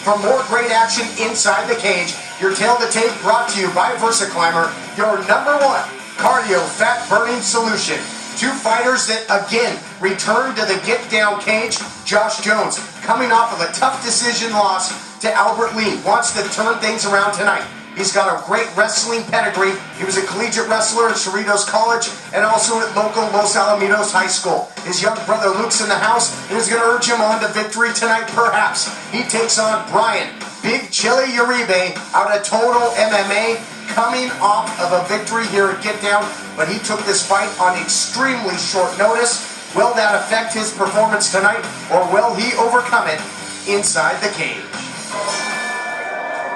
For more great action inside the cage, your tail to tape brought to you by VersaClimber, your #1 cardio fat burning solution. Two fighters that again return to the Get Down cage. Josh Jones, coming off of a tough decision loss to Albert Lee, wants to turn things around tonight. He's got a great wrestling pedigree. He was a collegiate wrestler at Cerritos College and also at local Los Alamitos High School. His young brother Luke's in the house and is going to urge him on to victory tonight, perhaps. He takes on Brian Big Chili Uribe out of Total MMA, coming off of a victory here at Get Down, but he took this fight on extremely short notice. Will that affect his performance tonight, or will he overcome it inside the cage?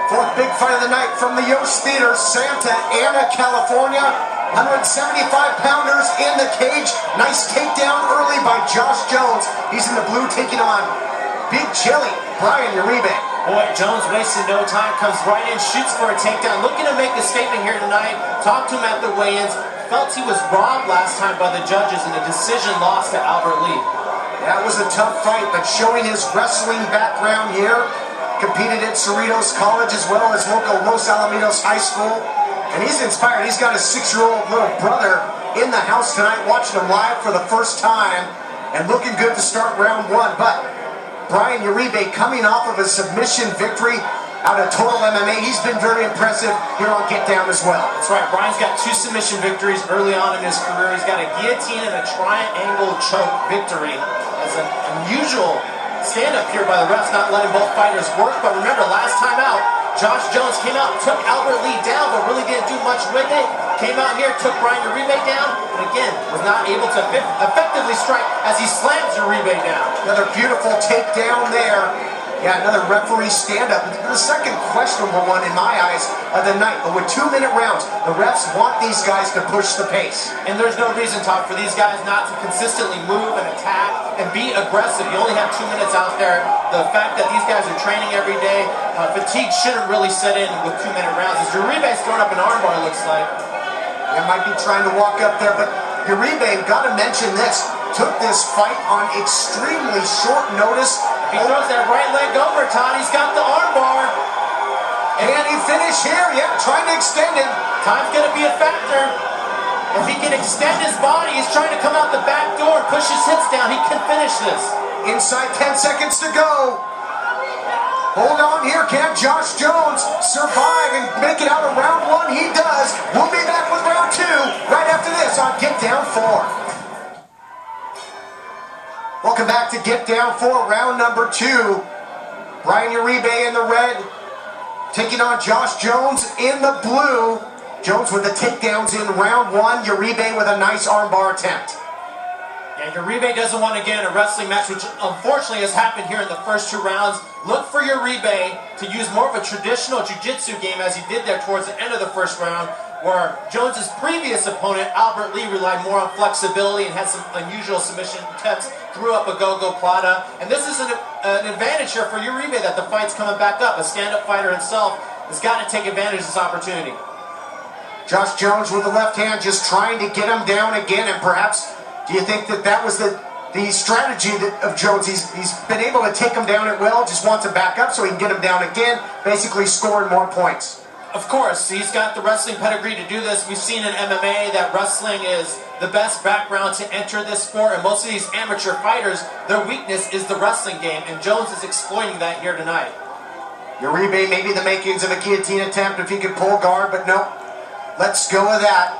Fourth big fight of the night from the Yost Theater, Santa Ana, California. 175-pounders in the cage. Nice takedown early by Josh Jones. He's in the blue, taking on Big Chili, Brian Uribe. Boy, Jones wasting no time, comes right in, shoots for a takedown, looking to make a statement here tonight. Talked to him at the weigh-ins. Felt he was robbed last time by the judges in a decision loss to Albert Lee. That was a tough fight, but showing his wrestling background here. Competed at Cerritos College as well as local Los Alamitos High School. And he's inspired. He's got a 6-year-old little brother in the house tonight, watching him live for the first time and looking good to start round 1. But Brian Uribe, coming off of a submission victory out of Total MMA, he's been very impressive here on Get Down as well. That's right. Brian's got 2 submission victories early on in his career. He's got a guillotine and a triangle choke victory. That's an unusual stand-up here by the refs, not letting both fighters work. But remember, last time out, Josh Jones came out, took Albert Lee down, but really didn't do much with it. Came out here, took Brian Uribe down, and again, was not able to effectively strike as he slams Uribe down. Another beautiful takedown there. Yeah, another referee stand-up. The second questionable one in my eyes of the night. But with 2-minute rounds, the refs want these guys to push the pace. And there's no reason, Todd, for these guys not to consistently move and attack and be aggressive. You only have 2 minutes out there. The fact that these guys are training every day, fatigue shouldn't really set in with 2-minute rounds. As Uribe's throwing up an armbar, looks like. They might be trying to walk up there, but Uribe, got to mention this, took this fight on extremely short notice. He throws that right leg over, Todd. He's got the armbar. And he finished here, yeah, trying to extend it. Time's going to be a factor. If he can extend his body, he's trying to come out the back door, push his hips down. He can finish this. Inside 10 seconds to go. Hold on here, can Josh Jones survive and make it out of round 1? He does. We'll be back with round 2 right after this on Get Down 4. Welcome back to Get Down 4, round number 2. Brian Uribe in the red, taking on Josh Jones in the blue. Jones with the takedowns in round 1. Uribe with a nice armbar attempt. Yeah, Uribe doesn't want to get in a wrestling match, which unfortunately has happened here in the first 2 rounds. Look for Uribe to use more of a traditional jiu-jitsu game as he did there towards the end of the first round, where Jones's previous opponent, Albert Lee, relied more on flexibility and had some unusual submission attempts, threw up a go-go plata. And this is an advantage here for Uribe that the fight's coming back up. A stand-up fighter himself has got to take advantage of this opportunity. Josh Jones with the left hand just trying to get him down again, and perhaps, do you think that that was the strategy of Jones? He's been able to take him down at will, just wants to back up so he can get him down again, basically scoring more points. Of course, he's got the wrestling pedigree to do this. We've seen in MMA that wrestling is the best background to enter this sport, and most of these amateur fighters, their weakness is the wrestling game, and Jones is exploiting that here tonight. Uribe, maybe the makings of a guillotine attempt if he could pull guard, but no. Let's go with that.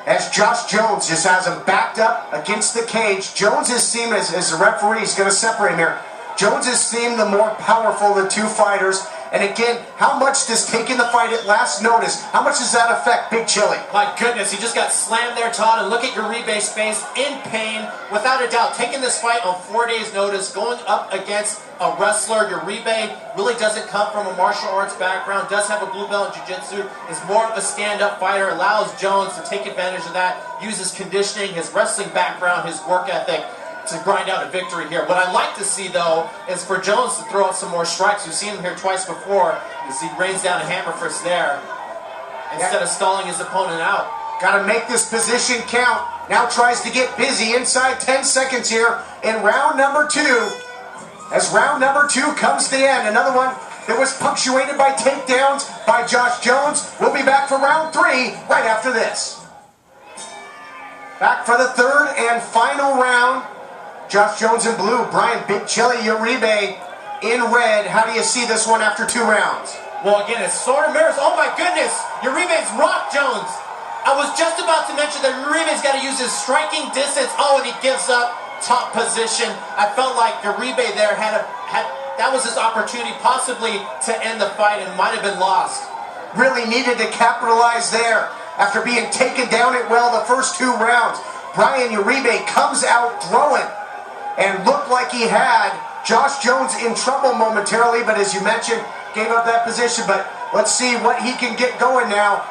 As Josh Jones just has him backed up against the cage. Jones's team, as a referee, is going to separate him here. Jones's team, the more powerful of the 2 fighters. And again, how much does taking the fight at last notice, how much does that affect Big Chili? My goodness, he just got slammed there, Todd, and look at Uribe's face, in pain, without a doubt. Taking this fight on 4 days' notice, going up against a wrestler. Uribe really doesn't come from a martial arts background, does have a blue belt in jiu-jitsu, is more of a stand-up fighter, allows Jones to take advantage of that, uses conditioning, his wrestling background, his work ethic, to grind out a victory here. What I'd like to see, though, is for Jones to throw out some more strikes. We've seen him here twice before as he rains down a hammer fist there instead of stalling his opponent out. Got to make this position count. Now tries to get busy inside 10 seconds here in round number 2. As round number 2 comes to the end, another one that was punctuated by takedowns by Josh Jones. We'll be back for round 3 right after this. Back for the third and final round. Josh Jones in blue, Brian Big Chili Uribe in red. How do you see this one after 2 rounds? Well, again, it sort of mirrors. Oh my goodness, Uribe's rocked Jones. I was just about to mention that Uribe's got to use his striking distance. Oh, and he gives up top position. I felt like Uribe there that was his opportunity possibly to end the fight and might have been lost. Really needed to capitalize there after being taken down at will the first 2 rounds. Brian Uribe comes out throwing and looked like he had Josh Jones in trouble momentarily, but as you mentioned, gave up that position. But let's see what he can get going now.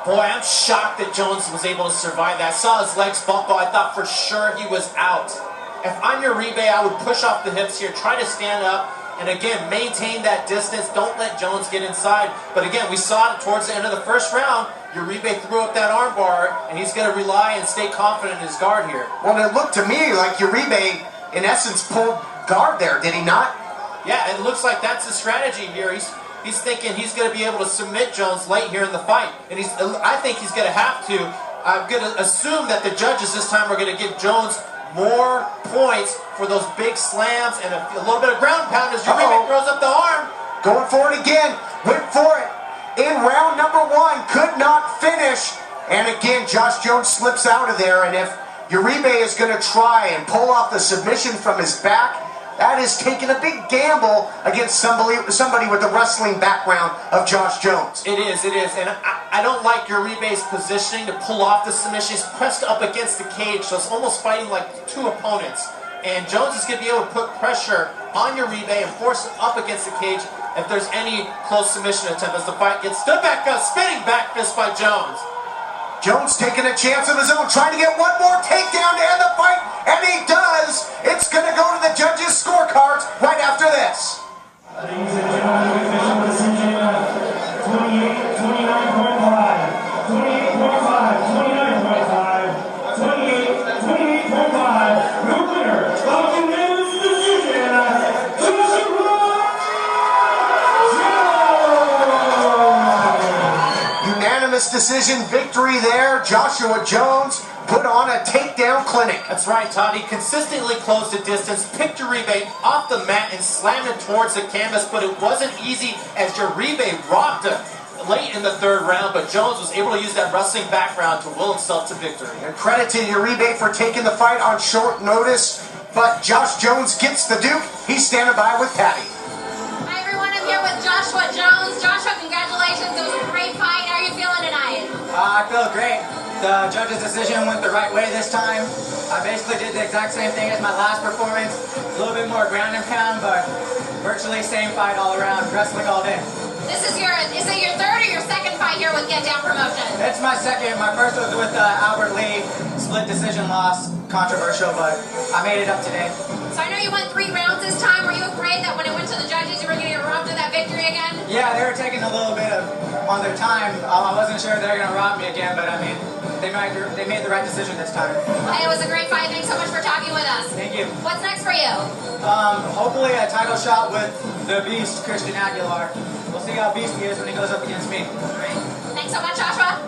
Boy, I'm shocked that Jones was able to survive that. I saw his legs buckle. I thought for sure he was out. If I'm Uribe, I would push off the hips here, try to stand up, and again, maintain that distance. Don't let Jones get inside. But again, we saw it towards the end of the first round. Uribe threw up that arm bar, and he's going to rely and stay confident in his guard here. Well, it looked to me like Uribe, in essence, pulled guard there, did he not? Yeah, it looks like that's the strategy here. He's thinking he's going to be able to submit Jones late here in the fight. And I think he's going to have to. I'm going to assume that the judges this time are going to give Jones more points for those big slams and a little bit of ground pound as Uribe throws up the arm. Going for it again. Went for it in round number 1. Could not finish. And again, Josh Jones slips out of there. And if Uribe is going to try and pull off the submission from his back, that is taking a big gamble against somebody with the wrestling background of Josh Jones. It is. And I don't like Uribe's positioning to pull off the submission. He's pressed up against the cage, so it's almost fighting like 2 opponents. And Jones is going to be able to put pressure on Uribe and force him up against the cage if there's any close submission attempt as the fight gets stood back up, spinning back fist by Jones. Jones taking a chance of his own, trying to get one more takedown to end the fight, and he does. It's going to go to the judges' scorecards right after this. Ladies and gentlemen, official decision 28, 29.5, 28.5, 29.5, 28, 28.5. The winner of the men's decision, Unanimous decision victory there. Joshua Jones put on a takedown clinic. That's right, Todd. He consistently closed the distance, picked Uribe off the mat and slammed him towards the canvas, but it wasn't easy as Uribe rocked him late in the 3rd round, but Jones was able to use that wrestling background to will himself to victory. And credit to Uribe for taking the fight on short notice, but Josh Jones gets the Duke. He's standing by with Patty. Hi everyone, I'm here with Joshua Jones. Joshua, congratulations. It was a great fight. How are you feeling tonight? I feel great. The judge's decision went the right way this time. I basically did the exact same thing as my last performance. A little bit more ground and pound, but virtually same fight all around, wrestling all day. Is it your 3rd or your 2nd fight here with GetDown Promotion? It's my 2nd. My first was with Albert Lee. Split decision loss. Controversial, but I made it up today. So I know you went 3 rounds this time. Were you afraid that when it went to the judges you were going to get robbed of that victory again? Yeah, they were taking a little bit on their time. I wasn't sure they were going to rob me again, but I mean, they made the right decision this time. Hey, it was a great fight. Thanks so much for talking with us. Thank you. What's next for you? Hopefully a title shot with the Beast, Christian Aguilar. We'll see how beast he is when he goes up against me. Great. Thanks so much, Joshua.